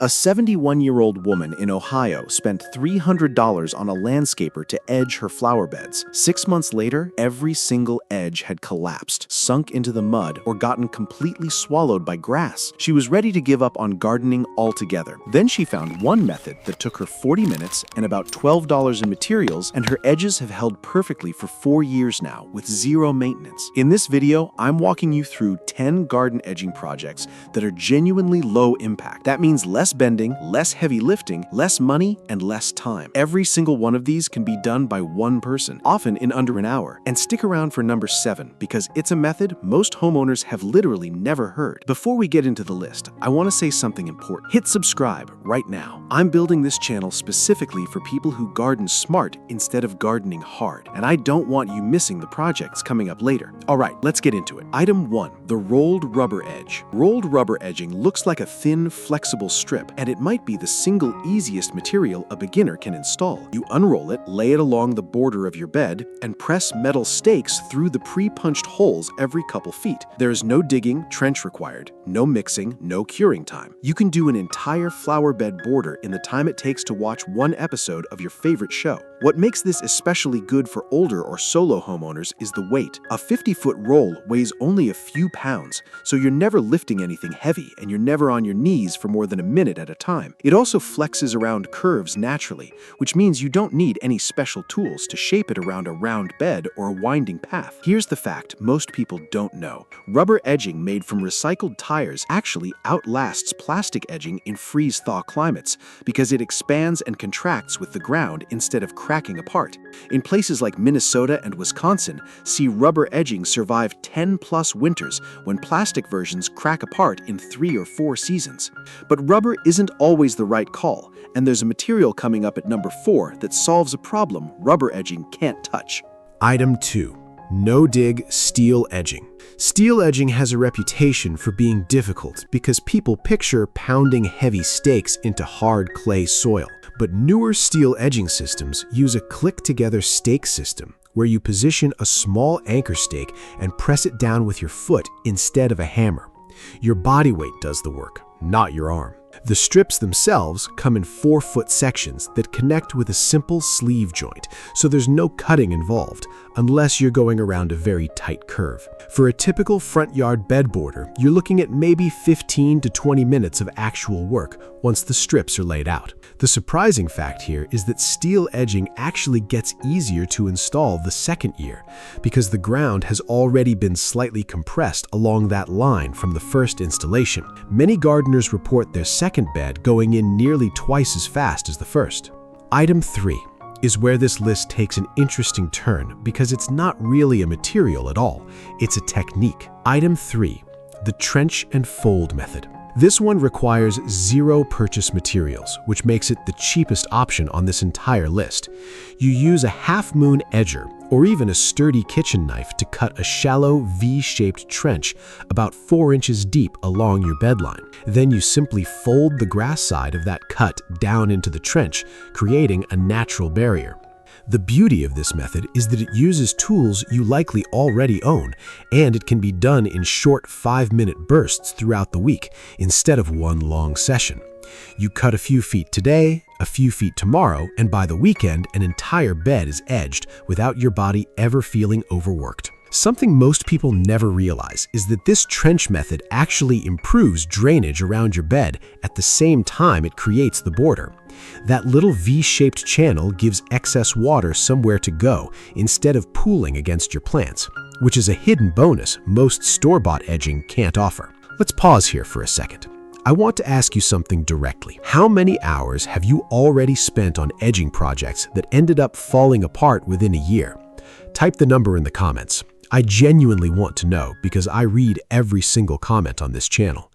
A 71-year-old woman in Ohio spent $300 on a landscaper to edge her flower beds. 6 months later, every single edge had collapsed, sunk into the mud, or gotten completely swallowed by grass. She was ready to give up on gardening altogether. Then she found one method that took her 40 minutes and about $12 in materials, and her edges have held perfectly for 4 years now, with zero maintenance. In this video, I'm walking you through 10 garden edging projects that are genuinely low impact. That means less bending, less heavy lifting, less money, and less time. Every single one of these can be done by one person, often in under an hour. And stick around for number 7, because it's a method most homeowners have literally never heard. Before we get into the list, I want to say something important. Hit subscribe right now. I'm building this channel specifically for people who garden smart instead of gardening hard, and I don't want you missing the projects coming up later. All right, let's get into it. Item 1, the rolled rubber edge. Rolled rubber edging looks like a thin, flexible strip, and it might be the single easiest material a beginner can install. You unroll it, lay it along the border of your bed, and press metal stakes through the pre-punched holes every couple feet. There is no digging, trench required, no mixing, no curing time. You can do an entire flower bed border in the time it takes to watch one episode of your favorite show. What makes this especially good for older or solo homeowners is the weight. A 50-foot roll weighs only a few pounds, so you're never lifting anything heavy and you're never on your knees for more than a minute at a time. It also flexes around curves naturally, which means you don't need any special tools to shape it around a round bed or a winding path. Here's the fact most people don't know. Rubber edging made from recycled tires actually outlasts plastic edging in freeze-thaw climates because it expands and contracts with the ground instead of cracking apart. In places like Minnesota and Wisconsin, see rubber edging survive 10+ winters when plastic versions crack apart in 3 or 4 seasons. But rubber isn't always the right call, and there's a material coming up at number 4 that solves a problem rubber edging can't touch. Item 2. No-dig steel edging. Steel edging has a reputation for being difficult because people picture pounding heavy stakes into hard clay soil. But newer steel edging systems use a click-together stake system where you position a small anchor stake and press it down with your foot instead of a hammer. Your body weight does the work, not your arm. The strips themselves come in 4-foot sections that connect with a simple sleeve joint, so there's no cutting involved, unless you're going around a very tight curve. For a typical front yard bed border, you're looking at maybe 15 to 20 minutes of actual work once the strips are laid out. The surprising fact here is that steel edging actually gets easier to install the second year, because the ground has already been slightly compressed along that line from the first installation. Many gardeners report their second bed going in nearly twice as fast as the first. Item 3 is where this list takes an interesting turn because it's not really a material at all, it's a technique. Item 3, the trench and fold method. This one requires zero purchase materials, which makes it the cheapest option on this entire list. You use a half-moon edger or even a sturdy kitchen knife to cut a shallow V-shaped trench about 4 inches deep along your bedline. Then you simply fold the grass side of that cut down into the trench, creating a natural barrier. The beauty of this method is that it uses tools you likely already own, and it can be done in short 5-minute bursts throughout the week instead of one long session. You cut a few feet today, a few feet tomorrow, and by the weekend, an entire bed is edged without your body ever feeling overworked. Something most people never realize is that this trench method actually improves drainage around your bed at the same time it creates the border. That little V-shaped channel gives excess water somewhere to go instead of pooling against your plants, which is a hidden bonus most store-bought edging can't offer. Let's pause here for a second. I want to ask you something directly. How many hours have you already spent on edging projects that ended up falling apart within a year? Type the number in the comments. I genuinely want to know because I read every single comment on this channel.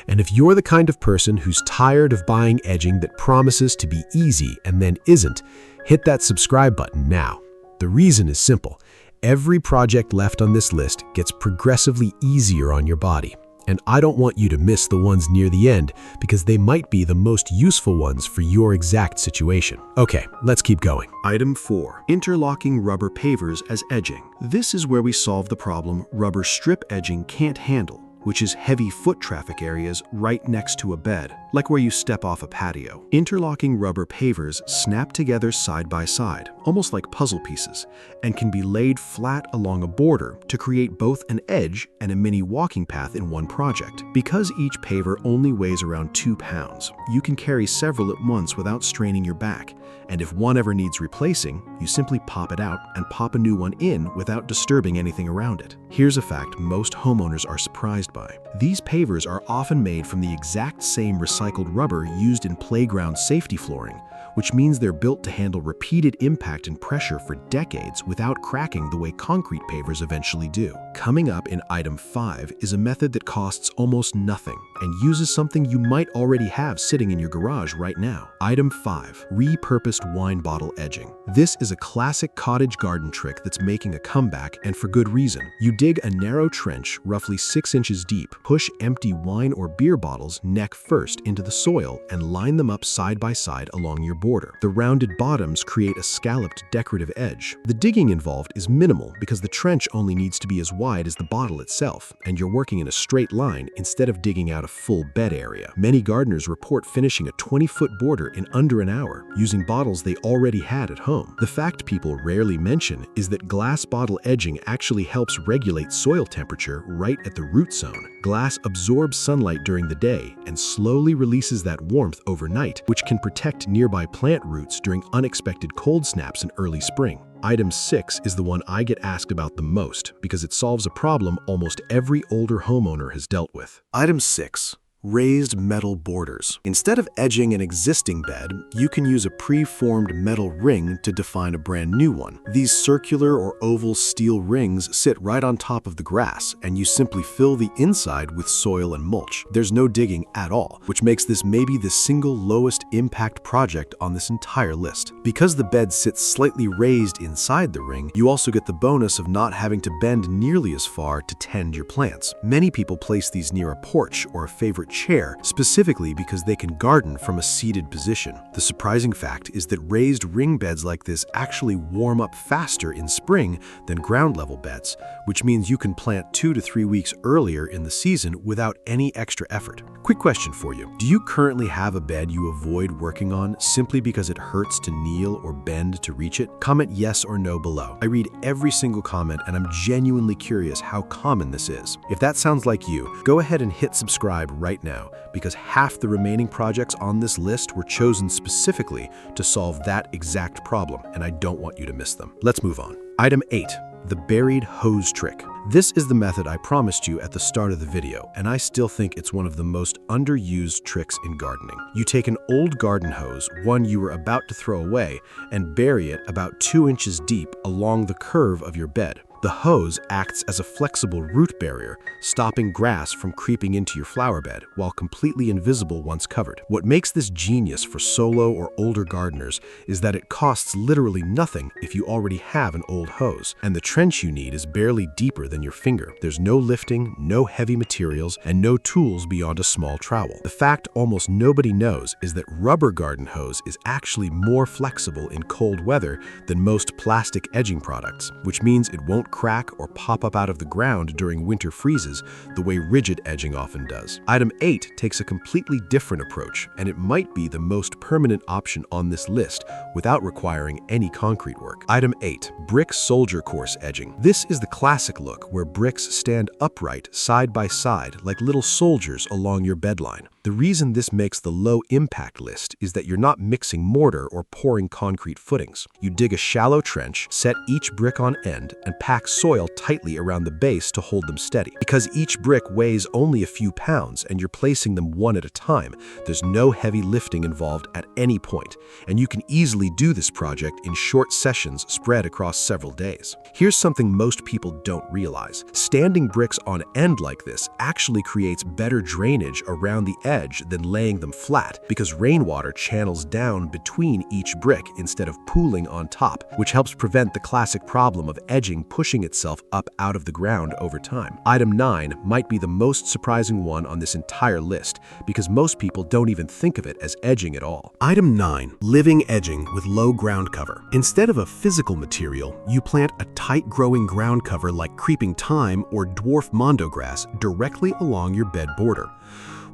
And if you're the kind of person who's tired of buying edging that promises to be easy and then isn't, hit that subscribe button now. The reason is simple. Every project left on this list gets progressively easier on your body. And I don't want you to miss the ones near the end because they might be the most useful ones for your exact situation. Okay, let's keep going. Item 4. Interlocking rubber pavers as edging. This is where we solve the problem rubber strip edging can't handle. which is heavy foot traffic areas right next to a bed, like where you step off a patio. Interlocking rubber pavers snap together side by side, almost like puzzle pieces, and can be laid flat along a border to create both an edge and a mini walking path in one project. Because each paver only weighs around 2 pounds, you can carry several at once without straining your back. And if one ever needs replacing, you simply pop it out and pop a new one in without disturbing anything around it. Here's a fact most homeowners are surprised by. These pavers are often made from the exact same recycled rubber used in playground safety flooring, which means they're built to handle repeated impact and pressure for decades without cracking the way concrete pavers eventually do. Coming up in item 5 is a method that costs almost nothing and uses something you might already have sitting in your garage right now. Item 5, repurposed wine bottle edging. This is a classic cottage garden trick that's making a comeback, and for good reason. You dig a narrow trench roughly 6 inches deep, push empty wine or beer bottles neck first into the soil, and line them up side by side along your border. The rounded bottoms create a scalloped decorative edge. The digging involved is minimal because the trench only needs to be as wide as the bottle itself, and you're working in a straight line instead of digging out a full bed area. Many gardeners report finishing a 20-foot border in under an hour, using bottles they already had at home. The fact people rarely mention is that glass bottle edging actually helps regulate soil temperature right at the root zone. Glass absorbs sunlight during the day and slowly releases that warmth overnight, which can protect nearby plant roots during unexpected cold snaps in early spring. Item 6 is the one I get asked about the most because it solves a problem almost every older homeowner has dealt with. Item 6. Raised metal borders. Instead of edging an existing bed, you can use a pre-formed metal ring to define a brand new one. These circular or oval steel rings sit right on top of the grass, and you simply fill the inside with soil and mulch. There's no digging at all, which makes this maybe the single lowest impact project on this entire list. Because the bed sits slightly raised inside the ring, you also get the bonus of not having to bend nearly as far to tend your plants. Many people place these near a porch or a favorite chair, specifically because they can garden from a seated position. The surprising fact is that raised ring beds like this actually warm up faster in spring than ground level beds, which means you can plant 2 to 3 weeks earlier in the season without any extra effort. Quick question for you. Do you currently have a bed you avoid working on simply because it hurts to kneel or bend to reach it? Comment yes or no below. I read every single comment and I'm genuinely curious how common this is. If that sounds like you, go ahead and hit subscribe right now, because half the remaining projects on this list were chosen specifically to solve that exact problem, and I don't want you to miss them. Let's move on. Item 8. The buried hose trick. This is the method I promised you at the start of the video, and I still think it's one of the most underused tricks in gardening. You take an old garden hose, one you were about to throw away, and bury it about 2 inches deep along the curve of your bed. The hose acts as a flexible root barrier, stopping grass from creeping into your flower bed while completely invisible once covered. What makes this genius for solo or older gardeners is that it costs literally nothing if you already have an old hose, and the trench you need is barely deeper than your finger. There's no lifting, no heavy materials, and no tools beyond a small trowel. The fact almost nobody knows is that rubber garden hose is actually more flexible in cold weather than most plastic edging products, which means it won't crack or pop up out of the ground during winter freezes the way rigid edging often does. Item 8 takes a completely different approach, and it might be the most permanent option on this list without requiring any concrete work. Item 8. Brick soldier course edging. This is the classic look where bricks stand upright side by side like little soldiers along your bedline. The reason this makes the low impact list is that you're not mixing mortar or pouring concrete footings. You dig a shallow trench, set each brick on end, and pack soil tightly around the base to hold them steady. Because each brick weighs only a few pounds and you're placing them one at a time, there's no heavy lifting involved at any point, and you can easily do this project in short sessions spread across several days. Here's something most people don't realize. Standing bricks on end like this actually creates better drainage around the edge edge than laying them flat, because rainwater channels down between each brick instead of pooling on top, which helps prevent the classic problem of edging pushing itself up out of the ground over time. Item 9 might be the most surprising one on this entire list, because most people don't even think of it as edging at all. Item 9. Living edging with low ground cover. Instead of a physical material, you plant a tight-growing ground cover like creeping thyme or dwarf mondo grass directly along your bed border.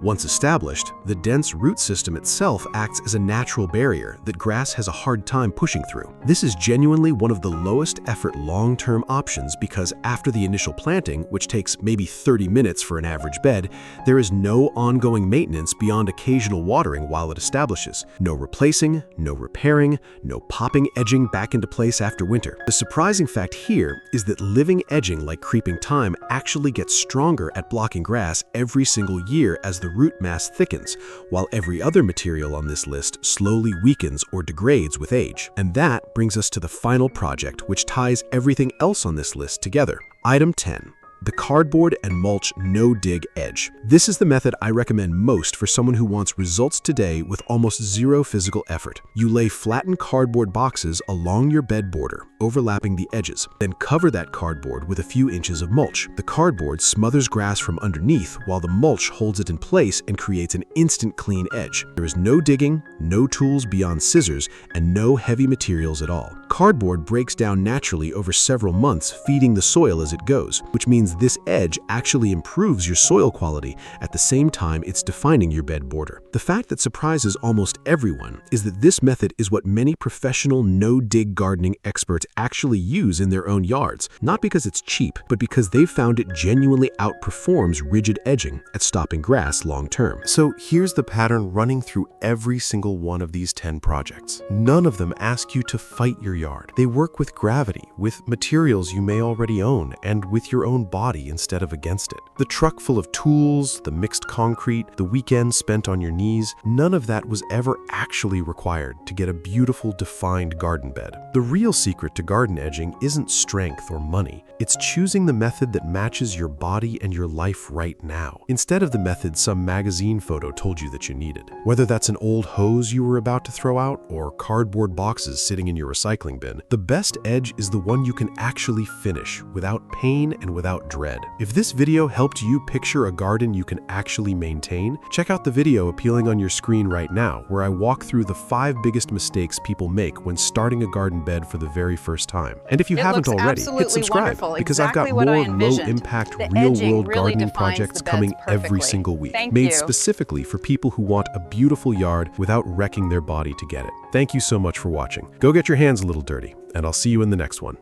Once established, the dense root system itself acts as a natural barrier that grass has a hard time pushing through. This is genuinely one of the lowest effort long-term options because after the initial planting, which takes maybe 30 minutes for an average bed, there is no ongoing maintenance beyond occasional watering while it establishes. No replacing, no repairing, no popping edging back into place after winter. The surprising fact here is that living edging like creeping thyme actually gets stronger at blocking grass every single year as the root mass thickens, while every other material on this list slowly weakens or degrades with age. And that brings us to the final project, which ties everything else on this list together. Item 10. The cardboard and mulch no-dig edge. This is the method I recommend most for someone who wants results today with almost zero physical effort. You lay flattened cardboard boxes along your bed border, overlapping the edges. Then cover that cardboard with a few inches of mulch. The cardboard smothers grass from underneath while the mulch holds it in place and creates an instant clean edge. There is no digging, no tools beyond scissors, and no heavy materials at all. Cardboard breaks down naturally over several months, feeding the soil as it goes, which means this edge actually improves your soil quality at the same time it's defining your bed border. The fact that surprises almost everyone is that this method is what many professional no-dig gardening experts actually use in their own yards, not because it's cheap, but because they've found it genuinely outperforms rigid edging at stopping grass long term. So here's the pattern running through every single one of these 10 projects. None of them ask you to fight your yard. They work with gravity, with materials you may already own, and with your own body instead of against it. The truck full of tools, the mixed concrete, the weekend spent on your knees, none of that was ever actually required to get a beautiful, defined garden bed. The real secret to garden edging isn't strength or money. It's choosing the method that matches your body and your life right now, instead of the method some magazine photo told you that you needed. Whether that's an old hose you were about to throw out or cardboard boxes sitting in your recycling bin, the best edge is the one you can actually finish without pain and without dread. If this video helped you picture a garden you can actually maintain, check out the video appealing on your screen right now, where I walk through the 5 biggest mistakes people make when starting a garden bed for the very first time. And if you haven't already, hit subscribe, because I've got more low-impact, real-world gardening projects coming every single week, made specifically for people who want a beautiful yard without wrecking their body to get it. Thank you so much for watching. Go get your hands a little dirty, and I'll see you in the next one.